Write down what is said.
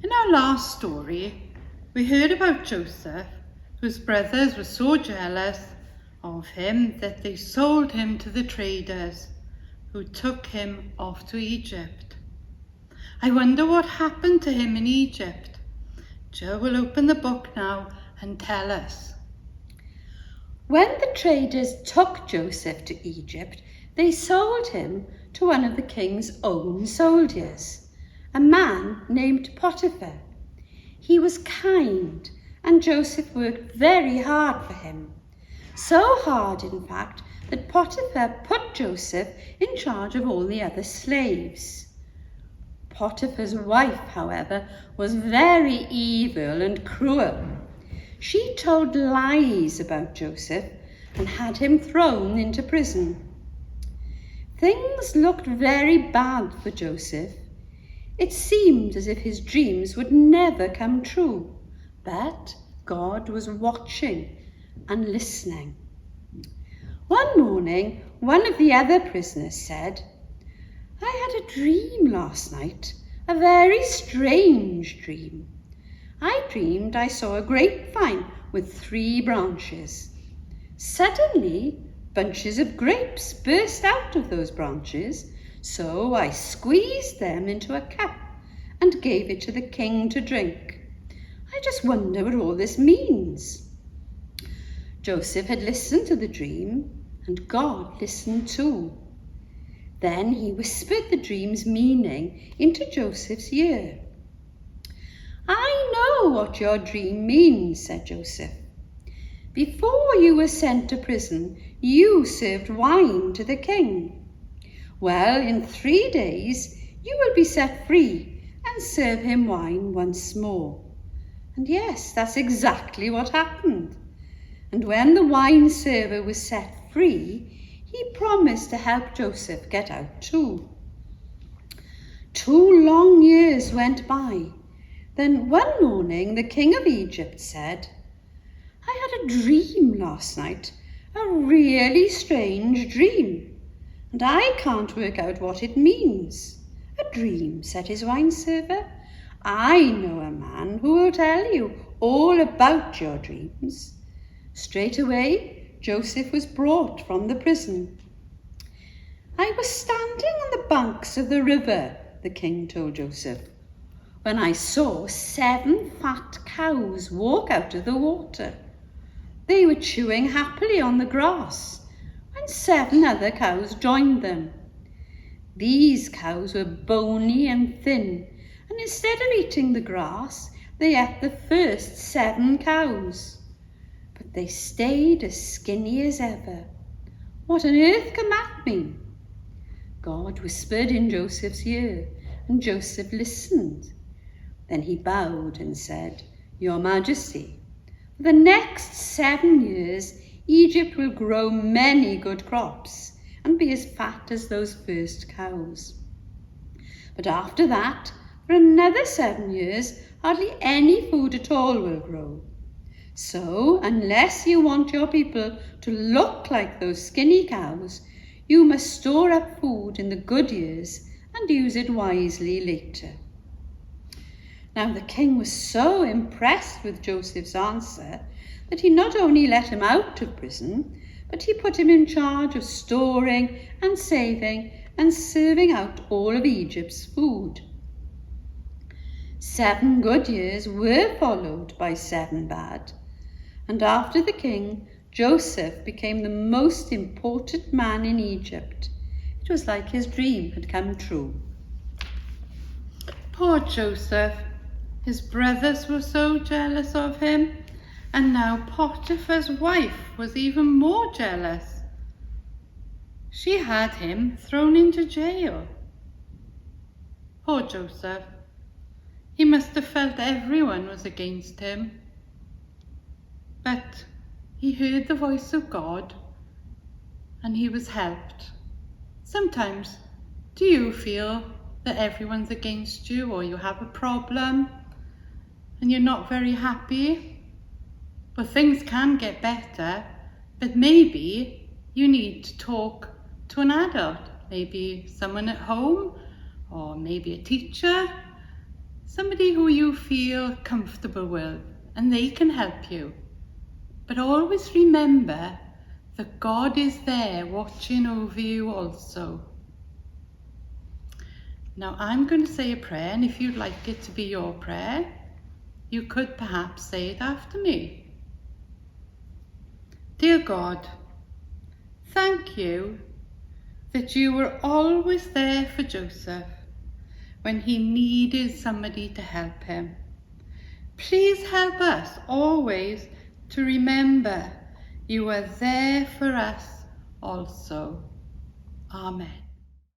In our last story, we heard about Joseph, whose brothers were so jealous of him that they sold him to the traders, who took him off to Egypt. I wonder what happened to him in Egypt. Jo will open the book now and tell us. When the traders took Joseph to Egypt, they sold him to one of the king's own soldiers, a man named Potiphar. He was kind, and Joseph worked very hard for him. So hard, in fact, that Potiphar put Joseph in charge of all the other slaves. Potiphar's wife, however, was very evil and cruel. She told lies about Joseph and had him thrown into prison. Things looked very bad for Joseph. It seemed as if his dreams would never come true, but God was watching and listening. One morning, one of the other prisoners said, "I had a dream last night, a very strange dream. I dreamed I saw a grapevine with 3 branches. Suddenly, bunches of grapes burst out of those branches, so I squeezed them into a cup and gave it to the king to drink. I just wonder what all this means." Joseph had listened to the dream, and God listened too. Then he whispered the dream's meaning into Joseph's ear. "I know what your dream means," said Joseph. "Before you were sent to prison, you served wine to the king. Well, in 3 days you will be set free and serve him wine once more." And yes, that's exactly what happened. And when the wine server was set free, he promised to help Joseph get out too. 2 long years went by. Then one morning the king of Egypt said, "I had a dream last night, a really strange dream, and I can't work out what it means." "A dream," said his wine server. "I know a man who will tell you all about your dreams." Straight away, Joseph was brought from the prison. "I was standing on the banks of the river," the king told Joseph, "when I saw 7 fat cows walk out of the water. They were chewing happily on the grass, and 7 other cows joined them. These cows were bony and thin, and instead of eating the grass, they ate the first 7 cows. But they stayed as skinny as ever. What on earth can that mean?" God whispered in Joseph's ear, and Joseph listened. Then he bowed and said, "Your Majesty, for the next 7 years, Egypt will grow many good crops and be as fat as those first cows. But after that, for another 7 years, hardly any food at all will grow. So, unless you want your people to look like those skinny cows, you must store up food in the good years and use it wisely later." Now the king was so impressed with Joseph's answer that he not only let him out of prison, but he put him in charge of storing and saving and serving out all of Egypt's food. 7 good years were followed by 7 bad, and after the king, Joseph became the most important man in Egypt. It was like his dream had come true. Poor Joseph. His brothers were so jealous of him, and now Potiphar's wife was even more jealous. She had him thrown into jail. Poor Joseph. He must have felt everyone was against him. But he heard the voice of God, and he was helped. Sometimes, do you feel that everyone's against you, or you have a problem and you're not very happy? Well, things can get better, but maybe you need to talk to an adult, maybe someone at home, or maybe a teacher, somebody who you feel comfortable with, and they can help you. But always remember that God is there watching over you also. Now I'm going to say a prayer, and if you'd like it to be your prayer, you could perhaps say it after me. Dear God, thank you that you were always there for Joseph when he needed somebody to help him. Please help us always to remember you are there for us also. Amen.